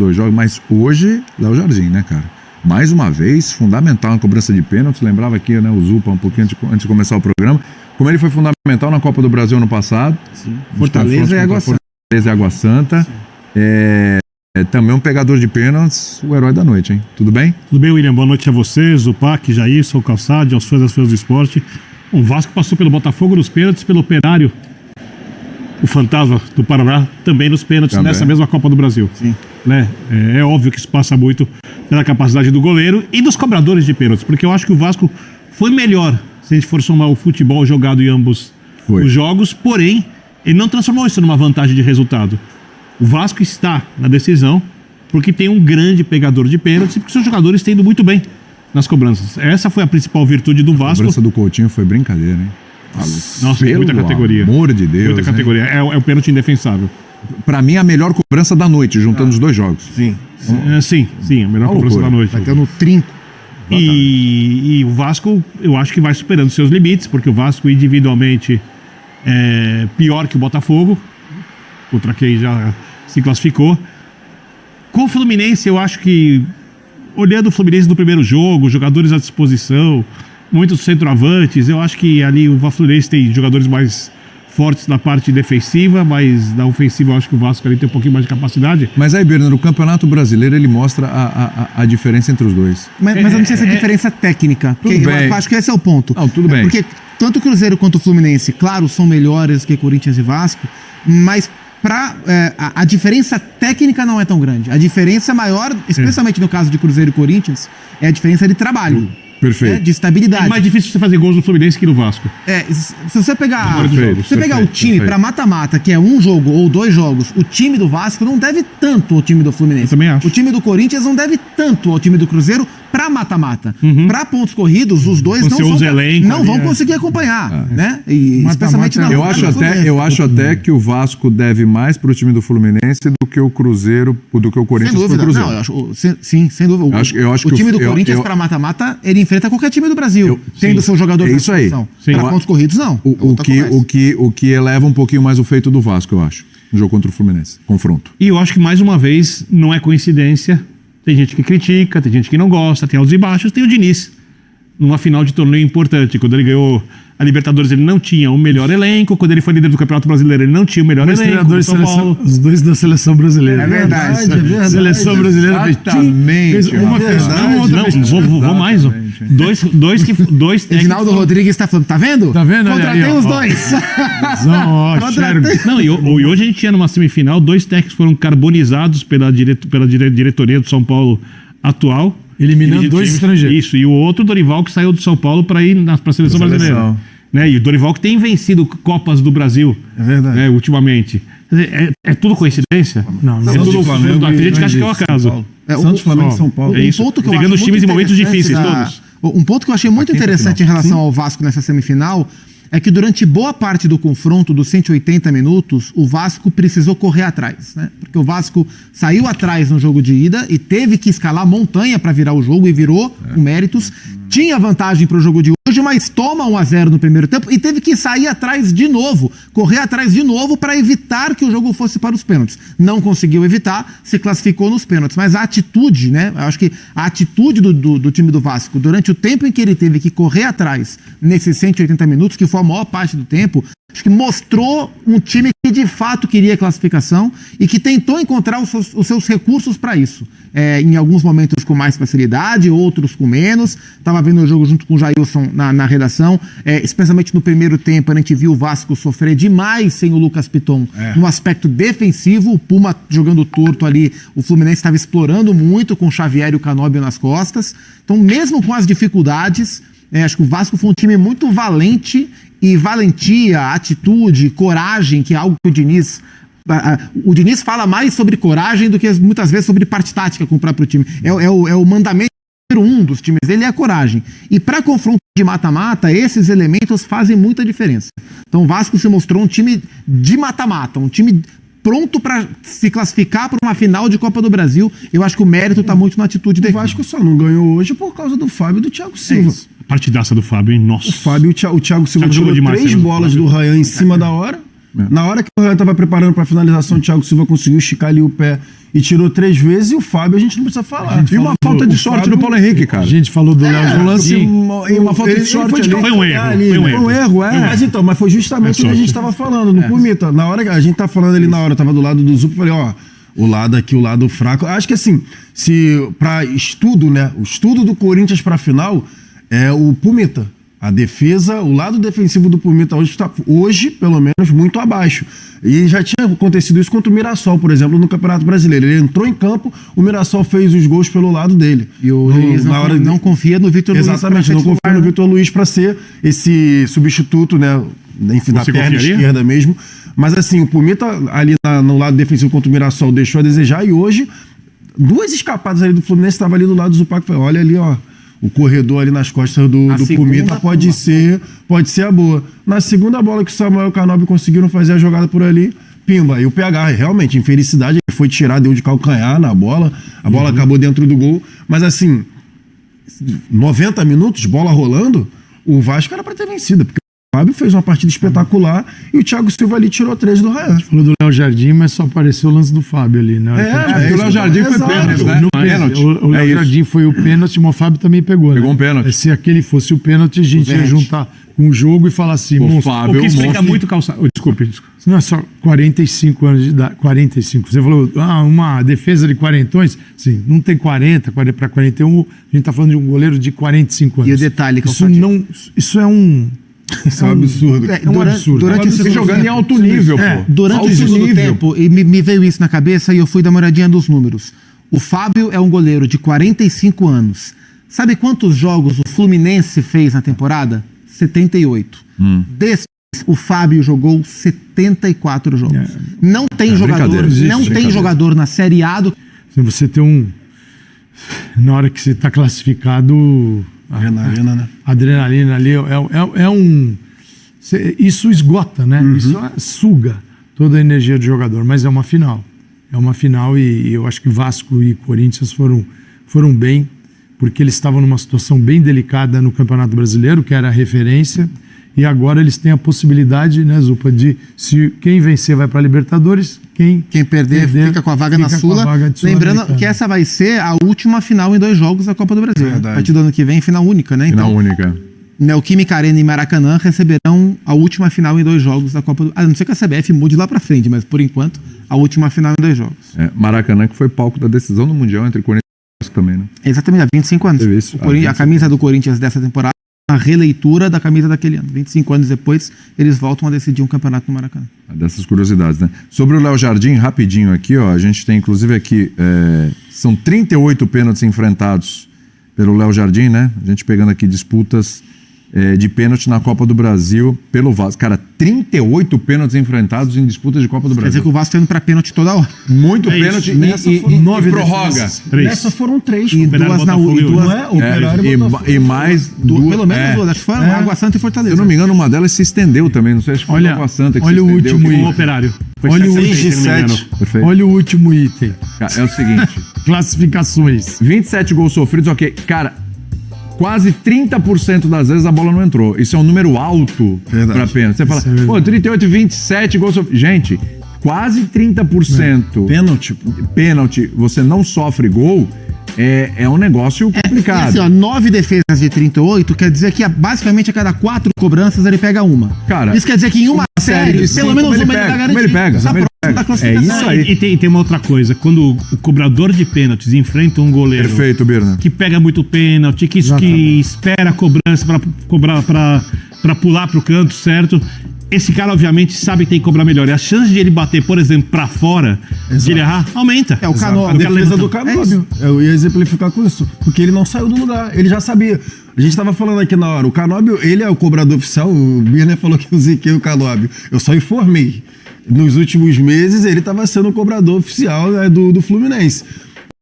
2 jogos, mas hoje, Léo Jardim, né, cara? Mais uma vez, fundamental na cobrança de pênaltis. Lembrava aqui, né, o Zupa um pouquinho antes de começar o programa. Como ele foi fundamental na Copa do Brasil ano passado. Sim. Fortaleza e Água Santa. Fortaleza e Água Santa. Também um pegador de pênaltis, o herói da noite, hein? Tudo bem? Tudo bem, William? Boa noite a vocês, o Pac, Jair, sou o Calçade, aos fãs das fãs do esporte. O Vasco passou pelo Botafogo nos pênaltis, pelo Operário, o Fantasma do Paraná, também nos pênaltis, nessa mesma Copa do Brasil. Sim. Né? É óbvio que isso passa muito pela capacidade do goleiro e dos cobradores de pênaltis, porque eu acho que o Vasco foi melhor, se a gente for somar o futebol jogado em ambos os jogos, porém, ele não transformou isso numa vantagem de resultado. O Vasco está na decisão porque tem um grande pegador de pênaltis e porque seus jogadores têm ido muito bem nas cobranças. Essa foi a principal virtude do Vasco. A cobrança do Coutinho foi brincadeira, hein? Nossa, muita categoria. Pelo amor de Deus. Muita categoria. É o pênalti indefensável. Pra mim, a melhor cobrança da noite, juntando os dois jogos. Sim. Sim, a melhor cobrança da noite. Vai ter no trinco. E o Vasco, eu acho que vai superando seus limites, porque o Vasco individualmente é pior que o Botafogo, contra quem já se classificou. Com o Fluminense, eu acho que, olhando o Fluminense do primeiro jogo, jogadores à disposição, muitos centroavantes, eu acho que ali o Fluminense tem jogadores mais fortes na parte defensiva, mas na ofensiva eu acho que o Vasco ali tem um pouquinho mais de capacidade. Mas aí, Bernardo, o Campeonato Brasileiro, ele mostra a diferença entre os dois. Mas eu não sei se é diferença técnica. Tudo bem. Eu acho que esse é o ponto. Não, tudo bem. Porque tanto o Cruzeiro quanto o Fluminense, claro, são melhores que Corinthians e Vasco, mas a diferença técnica não é tão grande. A diferença maior, especialmente no caso de Cruzeiro e Corinthians, é a diferença de trabalho. Perfeito. De estabilidade. É mais difícil você fazer gols no Fluminense que no Vasco. Se você pegar, Perfeito, o time para mata-mata, que é um jogo ou 2 jogos, o time do Vasco não deve tanto ao time do Fluminense. Eu também acho. O time do Corinthians não deve tanto ao time do Cruzeiro para mata-mata. Para pontos corridos, os dois não vão conseguir acompanhar, né? E especialmente na Eu acho até que o Vasco deve mais pro time do Fluminense do que o Cruzeiro, do que o Corinthians pro Cruzeiro. Sim, sem dúvida. O time do Corinthians para mata-mata, ele enfrenta qualquer time do Brasil, tendo seu jogador de posição. Para pontos corridos, não. O que eleva um pouquinho mais o feito do Vasco, eu acho, no jogo contra o Fluminense. Confronto. E eu acho que, mais uma vez, não é coincidência. Tem gente que critica, tem gente que não gosta, tem altos e baixos. Tem o Diniz, numa final de torneio importante. Quando ele ganhou a Libertadores, ele não tinha o melhor elenco. Quando ele foi líder do Campeonato Brasileiro, ele não tinha o melhor elenco. Os dois da seleção brasileira. É verdade. Seleção brasileira exatamente. Uma fez vou mais. Dois técnicos. Reginaldo Rodrigues está falando, tá vendo? Tá vendo? Contratei os dois. Não, e hoje a gente tinha numa semifinal, 2 técnicos foram carbonizados pela diretoria do São Paulo atual. Eliminando 2 estrangeiros. Isso, e o outro Dorival que saiu do São Paulo para ir para a seleção brasileira. Né? E o Dorival que tem vencido Copas do Brasil. É verdade. Né, ultimamente. É tudo coincidência? Não. É tudo Flamengo. Tem gente que acha que é um acaso. Santos, Flamengo e São Paulo. É isso. Pegando os times em momentos difíceis, todos. Um ponto que eu achei muito interessante em relação ao Vasco nessa semifinal é que durante boa parte do confronto, dos 180 minutos, o Vasco precisou correr atrás, né? Porque o Vasco saiu atrás no jogo de ida e teve que escalar montanha para virar o jogo e virou com méritos. Tinha vantagem para o jogo de hoje, mas toma 1-0 no primeiro tempo e teve que sair atrás de novo, correr atrás de novo para evitar que o jogo fosse para os pênaltis. Não conseguiu evitar, se classificou nos pênaltis. Mas a atitude, né? Eu acho que a atitude do time do Vasco, durante o tempo em que ele teve que correr atrás, nesses 180 minutos, que foi a maior parte do tempo, acho que mostrou um time que de fato queria classificação e que tentou encontrar os seus recursos para isso. Em alguns momentos com mais facilidade, outros com menos. Estava vendo o jogo junto com o Jailson na redação. Especialmente no primeiro tempo, a gente viu o Vasco sofrer demais sem o Lucas Piton no aspecto defensivo. O Puma jogando torto ali, o Fluminense estava explorando muito com o Xavier e o Canóbio nas costas. Então, mesmo com as dificuldades, acho que o Vasco foi um time muito valente e valentia, atitude, coragem, que é algo que o Diniz fala mais sobre coragem do que muitas vezes sobre parte tática com o próprio time. É o mandamento número 1 dos times dele, é a coragem. E para confronto de mata-mata, esses elementos fazem muita diferença. Então o Vasco se mostrou um time de mata-mata, um time pronto para se classificar para uma final de Copa do Brasil. Eu acho que o mérito está muito na atitude dele. O Vasco só não ganhou hoje por causa do Fábio e do Thiago Silva. Partidaça do Fábio, hein? Nossa. O Fábio e o Thiago Silva jogou demais, 3 bolas do Ryan em cima da hora. Na hora que o Ryan estava preparando para a finalização, o Thiago Silva conseguiu esticar ali o pé e tirou 3 vezes, e o Fábio a gente não precisa falar. E uma falta de sorte do Paulo Henrique, cara. A gente falou do Léo Um lance, Jardim. uma falta de sorte ali. Foi um erro. Ali, Foi um né? erro. Foi um erro, é. Mas então, mas foi justamente o que a gente estava falando, no Pumita. Na hora que a gente tá falando ali, na hora, eu tava do lado do Zupo, falei, ó, o lado aqui, o lado fraco. Acho que assim, se pra estudo, né, o estudo do Corinthians pra final é o Pumita. A defesa, o lado defensivo do Pumita hoje está, hoje, pelo menos, muito abaixo. E já tinha acontecido isso contra o Mirassol, por exemplo, no Campeonato Brasileiro. Ele entrou em campo, o Mirassol fez os gols pelo lado dele. E o Reis não confia no Vitor Luiz. Exatamente, não confia no Vitor Luiz para ser esse substituto, né? Enfim, da Você perna confiaria? esquerda mesmo. Mas assim, o Pumita ali no lado defensivo contra o Mirassol deixou a desejar, e hoje, 2 escapadas ali do Fluminense, estava ali do lado do Zupac. Falei, olha ali, ó. O corredor ali nas costas do Pumita pode ser a boa. Na segunda bola que o Samuel e o Canóbio conseguiram fazer a jogada por ali, pimba. E o PH, realmente, infelicidade, ele foi tirar, deu de calcanhar na bola, a bola acabou dentro do gol. Mas assim, 90 minutos, bola rolando, o Vasco era para ter vencido, porque o Fábio fez uma partida espetacular e o Thiago Silva ali tirou 3 do Rayan. Falou do Léo Jardim, mas só apareceu o lance do Fábio ali, né? O Léo Jardim foi Exato. pênalti, né? Pênalti. O Léo É isso. Jardim foi o pênalti, mas o Fábio também pegou. Pegou né? um pênalti. Se aquele fosse o pênalti, a gente ia juntar com o jogo e falar assim, O monstro, Fábio, O que explica monstro. muito calçado. Desculpe. não é só 45 anos de idade, 45. Você falou, uma defesa de quarentões, sim, não tem 40 para 41, a gente está falando de um goleiro de 45 anos. E o detalhe que eu isso falei. não, isso é um... Isso é um absurdo. É, É um absurdo. Durante o Você segundo jogando em tempo- alto nível, pô. Durante Alto o segundo nível. tempo, e me veio isso na cabeça e eu fui dar uma olhadinha dos números. O Fábio é um goleiro de 45 anos. Sabe quantos jogos o Fluminense fez na temporada? 78. Desses, o Fábio jogou 74 jogos. Não tem jogador, brincadeira, não tem brincadeira. jogador na Série A do Se você tem um... Na hora que você está classificado... Adrenalina, né? Adrenalina ali é um... Isso esgota, né? Isso suga toda a energia do jogador, mas é uma final. É uma final e eu acho que Vasco e Corinthians foram bem, porque eles estavam numa situação bem delicada no Campeonato Brasileiro, que era a referência, e agora eles têm a possibilidade, né, Zupa, de se quem vencer vai para a Libertadores, quem perder fica com a vaga na fica com a Sula. vaga de Lembrando Sul-Americana. que essa vai ser a última final em 2 jogos da Copa do Brasil. Né? Verdade. A partir do ano que vem, final única, né? Final Então, única. Neoquímica Arena e Maracanã receberão a última final em 2 jogos da Copa do Brasil. A não ser que a CBF mude lá pra frente, mas por enquanto, a última final em 2 jogos. Maracanã, que foi palco da decisão do Mundial entre Corinthians e Vasco também, né? Exatamente, há 25 anos. Teve isso, O a camisa do Corinthians dessa temporada é uma releitura da camisa daquele ano. 25 anos depois, eles voltam a decidir um campeonato no Maracanã. Dessas curiosidades, né? Sobre o Léo Jardim, rapidinho aqui, ó, a gente tem inclusive aqui, são 38 pênaltis enfrentados pelo Léo Jardim, né? A gente pegando aqui disputas de pênalti na Copa do Brasil pelo Vasco. Cara, 38 pênaltis enfrentados em disputas de Copa do Quer dizer Brasil. que o Vasco tá indo pra pênalti toda hora. Muito É isso. pênalti Nessa e foram 9 prorroga. 3. Nessa foram 3. E Operário, duas na Botafogo e duas, Não é? Operário E, e Botafogo. e mais duas. pelo menos duas. Acho que foi Água Santa e Se Fortaleza. eu não me engano, uma delas se estendeu também. Não sei, acho que foi Olha, Água Santa que olha se o estendeu. último que- Um operário. Foi Olha o 7-6, se não me 27. engano. Perfeito. Olha o último item. Cara, é o seguinte: Classificações. 27 gols sofridos, ok. Cara, quase 30% das vezes a bola não entrou. Isso é um número alto Verdade. pra pênalti. Você fala, Isso é verdade. pô, 38, 27 gols sofridos. Gente, quase 30% Pênalti. pênalti, você não sofre gol, é um negócio E complicado. assim, ó, 9 defesas de 38 quer dizer que basicamente a cada 4 cobranças ele pega uma. Cara, isso quer dizer que em uma série, de pelo cinco, menos como uma ele tá como garantido. ele pega, Tá como ele próximo da pega. É classificação. isso aí. E tem uma outra coisa. Quando o cobrador de pênaltis enfrenta um goleiro Perfeito, Birna. que pega muito pênalti, que espera a cobrança para cobrar para pular pro canto, certo? Esse cara, obviamente, sabe que tem que cobrar melhor. E a chance de ele bater, por exemplo, para fora, de ele errar, aumenta. É o A Canóbio. defesa do É Canóbio. Eu ia exemplificar com isso. Porque ele não saiu do lugar. Ele já sabia. A gente tava falando aqui na hora. O Canóbio, ele é o cobrador oficial. O Birner falou que eu ziquei o Canóbio. Eu só informei. Nos últimos meses, ele estava sendo o cobrador oficial, né, do Fluminense.